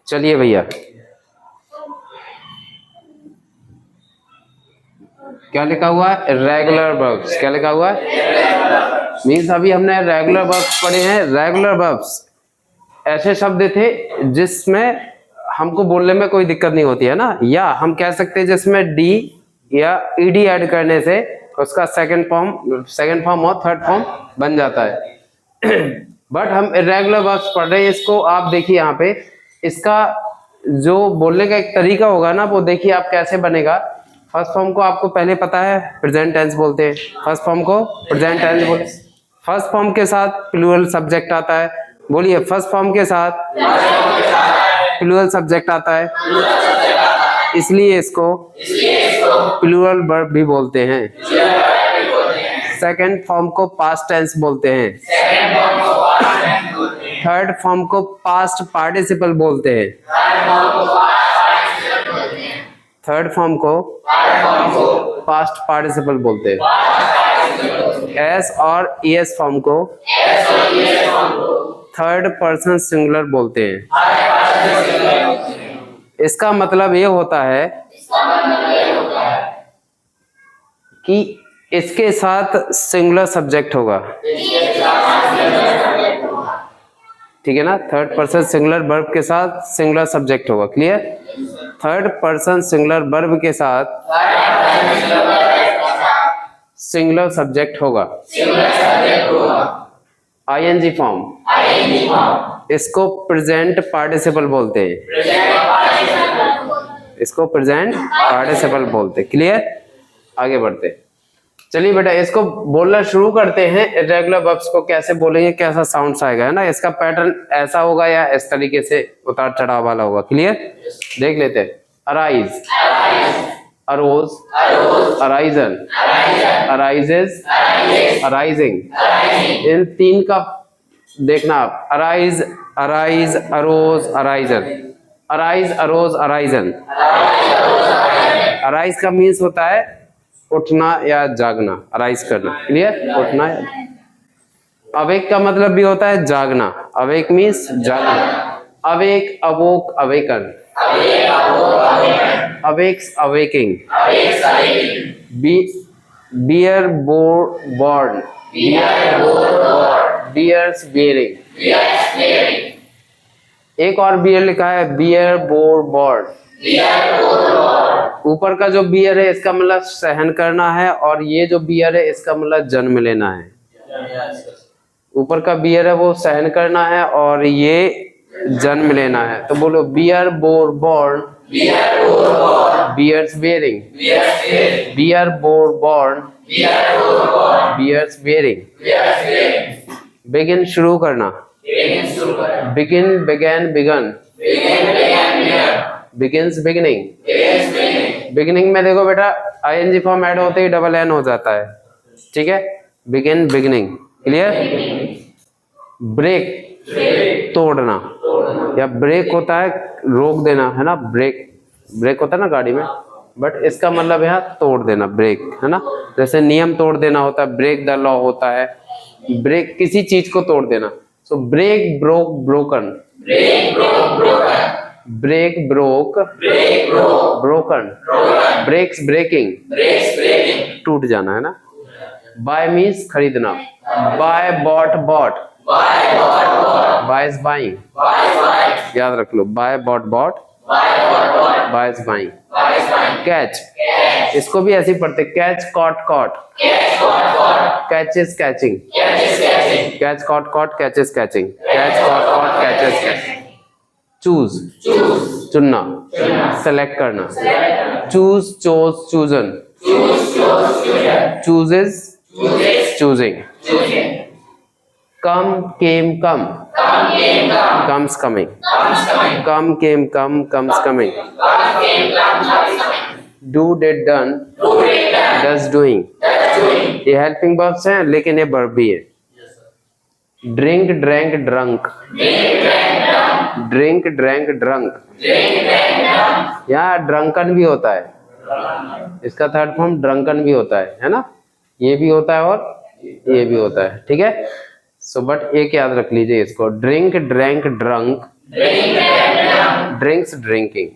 चलिए भैया, क्या लिखा हुआ है? Regular verbs. क्या लिखा हुआ है? मीन्स अभी हमने रेगुलर वर्ब्स पढ़े हैं। रेगुलर वर्ब्स ऐसे शब्द थे जिसमें हमको बोलने में कोई दिक्कत नहीं होती है ना, या हम कह सकते हैं जिसमें डी या ईडी ऐड करने से उसका सेकंड फॉर्म और थर्ड फॉर्म बन जाता है। बट हम इर्रेगुलर वर्ब्स पढ़ रहे हैं। इसको आप देखिए यहाँ पे, इसका जो बोलने का एक तरीका होगा ना, वो देखिए आप कैसे बनेगा। फर्स्ट फॉर्म को आपको पहले पता है प्रेजेंट टेंस बोलते हैं। फर्स्ट फॉर्म को प्रेजेंट टेंस बोलते हैं। फर्स्ट फॉर्म के साथ प्लूरल सब्जेक्ट आता है। बोलिए, फर्स्ट फॉर्म के साथ प्लूरल सब्जेक्ट आता है, इसलिए इसको प्लूरल वर्ब भी बोलते हैं। सेकंड फॉर्म को पास्ट टेंस बोलते हैं। थर्ड फॉर्म को पास्ट पार्टिसिपल बोलते हैं। थर्ड फॉर्म को पास्ट पार्टिसिपल बोलते हैं। एस और ईएस फॉर्म को थर्ड पर्सन सिंगुलर बोलते हैं। इसका मतलब ये होता है कि इसके साथ सिंगुलर सब्जेक्ट होगा, ठीक है ना। थर्ड पर्सन सिंगुलर वर्ब के साथ सिंगुलर सब्जेक्ट होगा। Clear? Third person singular verb के साथ सिंगुलर सब्जेक्ट होगा। आईएनजी फॉर्म, इसको प्रेजेंट पार्टिसिपल बोलते हैं। इसको प्रेजेंट पार्टिसिपल बोलते हैं। क्लियर? आगे बढ़ते। चलिए बेटा, इसको बोलना शुरू करते हैं। इर्रेगुलर वर्ब्स को कैसे बोलेंगे, कैसा साउंड आएगा, है ना। इसका पैटर्न ऐसा होगा या इस तरीके से उतार चढ़ाव वाला होगा। क्लियर? देख लेते हैं। Arise, arose, arisen, arises, arising. इन तीन का देखना आप। Arise, arise, arose, arisen. Arise, arose, arisen. Arise का मीन्स होता है उठना या जागना, अराइज करना। क्लियर? उठना या अवेक का मतलब भी होता है जागना। अवेक मीन्स जागना। Awake, awoke, awaken. Awakes, awaking. Bear, born. Bears, bearing. एक और बियर लिखा है, बियर, बोर्ड। ऊपर का जो बियर है इसका मतलब सहन करना है, और ये जो बियर है इसका मतलब जन्म लेना है। ऊपर का बियर है वो सहन करना है, और ये जन्म लेना है। तो बोलो, bear, born, bears, bearing. Bear, born, bears, bearing. Begin, शुरू करना। Begin, began, begun. Begins, beginning. Beginning में देखो बेटा, आईएनजी फॉर्म ऐड होते ही डबल एन हो जाता है। ठीक है? Begin, beginning. क्लियर? ब्रेक, तोड़ना, या ब्रेक होता है रोक देना, है ना। ब्रेक होता है ना गाड़ी में, बट इसका मतलब यहाँ तोड़ देना, ब्रेक, है ना। जैसे नियम तोड़ देना होता है, ब्रेक द लॉ होता है। ब्रेक किसी चीज को तोड़ देना। So break, broke, broken. Break, broke, broken. Breaks, breaking, टूट जाना, है ना। बाय मीन्स खरीदना। Buy, bought, bought. Buy is buying, याद रख लो। Buy, bought, bought. Buy is buying. Catch, इसको भी ऐसे ही पढ़ते, catch, caught, caught. Catch is catching. Catch, caught, caught, catch is catching. Catch, caught, caught, catch is catching. Choose, चुनना, select करना। Choose, chose, chosen. Chooses, choosing. Come, came, come. Comes, coming. Come, came, come, comes, coming. Do, did, done. Does, doing. ये helping verbs हैं, लेकिन ये verb भी है। Drink, drank, drunk. Drink, drank, drunk. यहाँ drunken भी होता है। इसका थर्ड फॉर्म ड्रंकन भी होता है ना। ये भी होता है और ये भी होता है। ठीक है? सो बट एक याद रख लीजिए इसको, drink drank drunk, drinks drinking,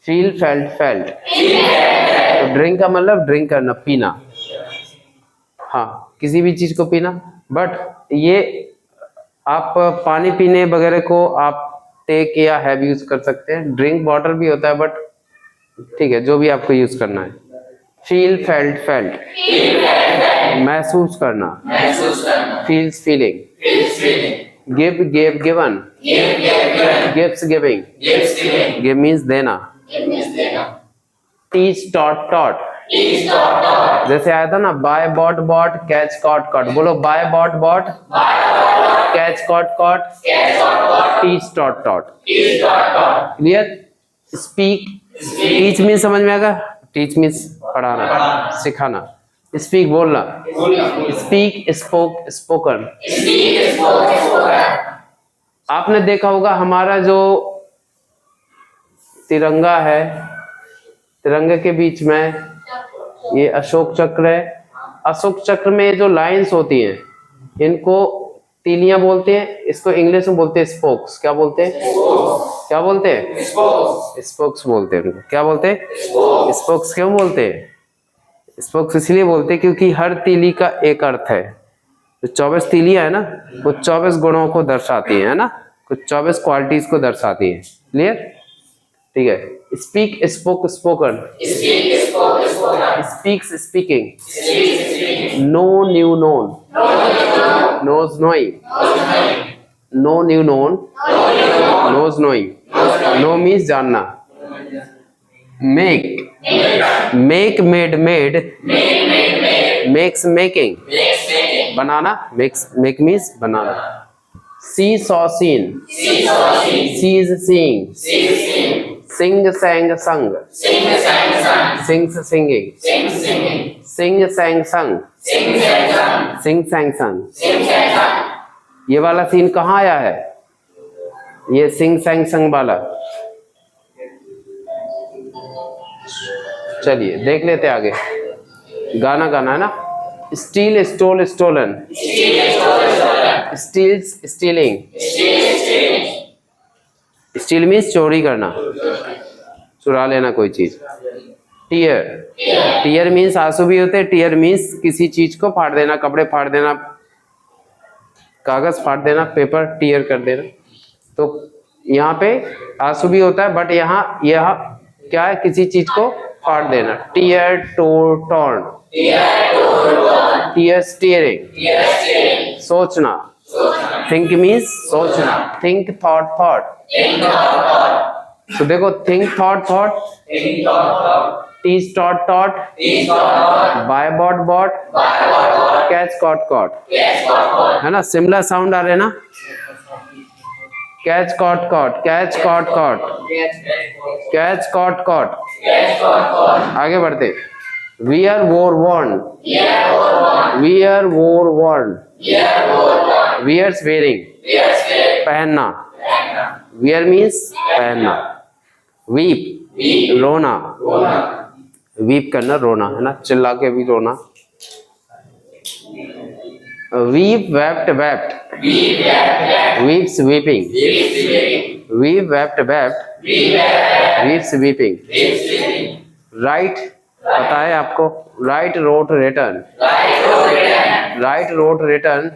feel felt felt. तो ड्रिंक का मतलब ड्रिंक करना, पीना, हाँ किसी भी चीज को पीना। बट ये आप पानी पीने वगैरह को आप टेक या हैव यूज कर सकते हैं। ड्रिंक वाटर भी होता है, बट ठीक है जो भी आपको यूज करना है। फील फेल्ट फेल्ट, महसूस करना, feels feeling, give give given, gives giving, give means देना, टीच टॉट टॉट, जैसे आया था ना buy bought bought, catch caught caught, बोलो buy bought bought, catch caught caught, teach taught taught. Clear? Speak, teach means समझ में आएगा, teach means पढ़ाना सिखाना, स्पीक बोलना, स्पीक स्पोक स्पोकन। आपने देखा होगा हमारा जो तिरंगा है, तिरंगे के बीच में ये अशोक चक्र है। अशोक चक्र में जो लाइंस होती हैं इनको तीलियां बोलते हैं, इसको इंग्लिश में बोलते हैं स्पोक्स। क्या बोलते हैं? क्या बोलते हैं? स्पोक्स बोलते हैं उनको। क्या बोलते हैं? स्पोक्स। क्यों बोलते हैं स्पोक्स? इसलिए बोलते हैं क्योंकि हर तीली का एक अर्थ है। जो 24 तीलियां है ना, वो 24 गुणों को दर्शाती है ना, कुछ 24 क्वालिटीज को दर्शाती है। क्लियर? ठीक है। Speak spoke spoken, speaks speaking, know knew known, knows knowing, know knew known, knows knowing, know means जानना, make, make made made, makes making, बनाना, मेक्स मेक मीन्स बनाना, see saw seen, sees seeing, sing sang sung, sings singing, सिंग sang संग, सिंग sang संग। ये वाला scene कहाँ आया है? ये सिंग सैंग संग वाला। चलिए देख लेते आगे। गाना गाना है ना। Steal stole stolen, steals stealing, steal means चोरी करना, चुरा लेना कोई चीज। टीयर, टीयर मीन्स आंसू भी होते हैं। टीयर मीन्स किसी चीज को फाड़ देना, कपड़े फाड़ देना, कागज फाड़ देना, पेपर टीयर कर देना। तो यहाँ पे आंसू भी होता है, बट यहाँ यह क्या है? किसी चीज को फाड़ देना। Tear tore torn, tear tearing, सोचना, थिंक मीन्स सोचना, थिंक थॉट थॉट। तो देखो think thought thought, teach taught taught, buy bought bought, catch caught caught, है ना? सिमिलर साउंड आ रहे ना। Catch caught caught, catch caught caught, catch caught caught. आगे बढ़ते। Wear wore worn, wear wore worn, wears wearing, पहनना, wear means पहनना। Weep, रोना, वीप करना, रोना, है ना? चिल्ला के भी रोना। Weep wept wept, weeps weeping, weep wept wept, weeps weeping. Write, पता है आपको? Write wrote written, write wrote written,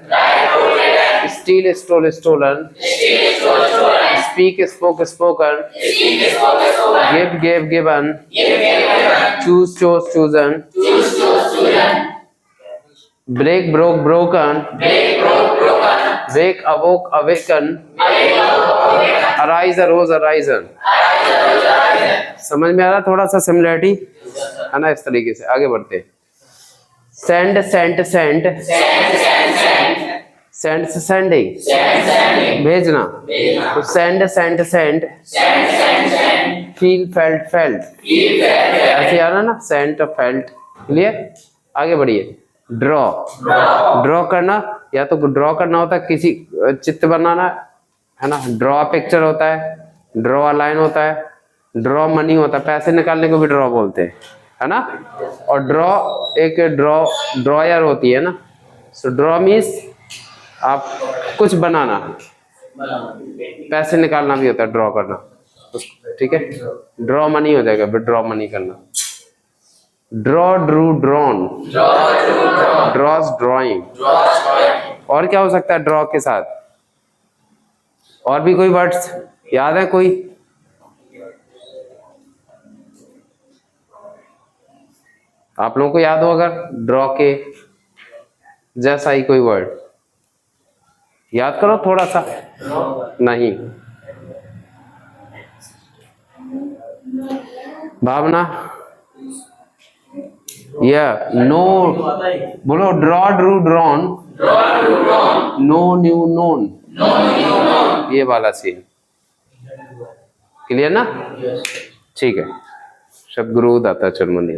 steal stole stolen, speak spoke spoken, give gave given, choose chose chosen, break broke broken, wake awoke awaken, arise arose arisen. समझ में आ रहा? थोड़ा सा similarity है ना। इस तरीके से आगे बढ़ते। Send sent sent, send sending, भेजना। तो send sent sent, feel felt felt, ऐसे आ रहा ना, सेंट फेल्ट। क्लियर? आगे बढ़िए। ड्रॉ, ड्रॉ करना, या तो ड्रॉ करना होता है किसी चित्र बनाना, है ना? ड्रॉ पिक्चर होता है, ड्रॉ लाइन होता है, ड्रॉ मनी होता है, पैसे निकालने को भी ड्रॉ बोलते हैं, है ना? और ड्रॉ एक ड्रॉयर होती है ना, सो ड्रॉ मीन्स आप कुछ बनाना, पैसे निकालना भी होता है ड्रॉ करना, ठीक है। ड्रॉ मनी हो जाएगा, विड्रॉ मनी करना। Draw, drew, drawn, draws, drawing. और क्या हो सकता है ड्रॉ के साथ? और भी कोई वर्ड्स याद है कोई? आप लोगों को याद हो अगर ड्रॉ के जैसा ही कोई वर्ड याद करो थोड़ा सा। नहीं, भावना या नो, बोलो draw, drew, drawn, know, knew, known, ये वाला सीन क्लियर ना? ठीक है। शब्द गुरु दाता चरमंदी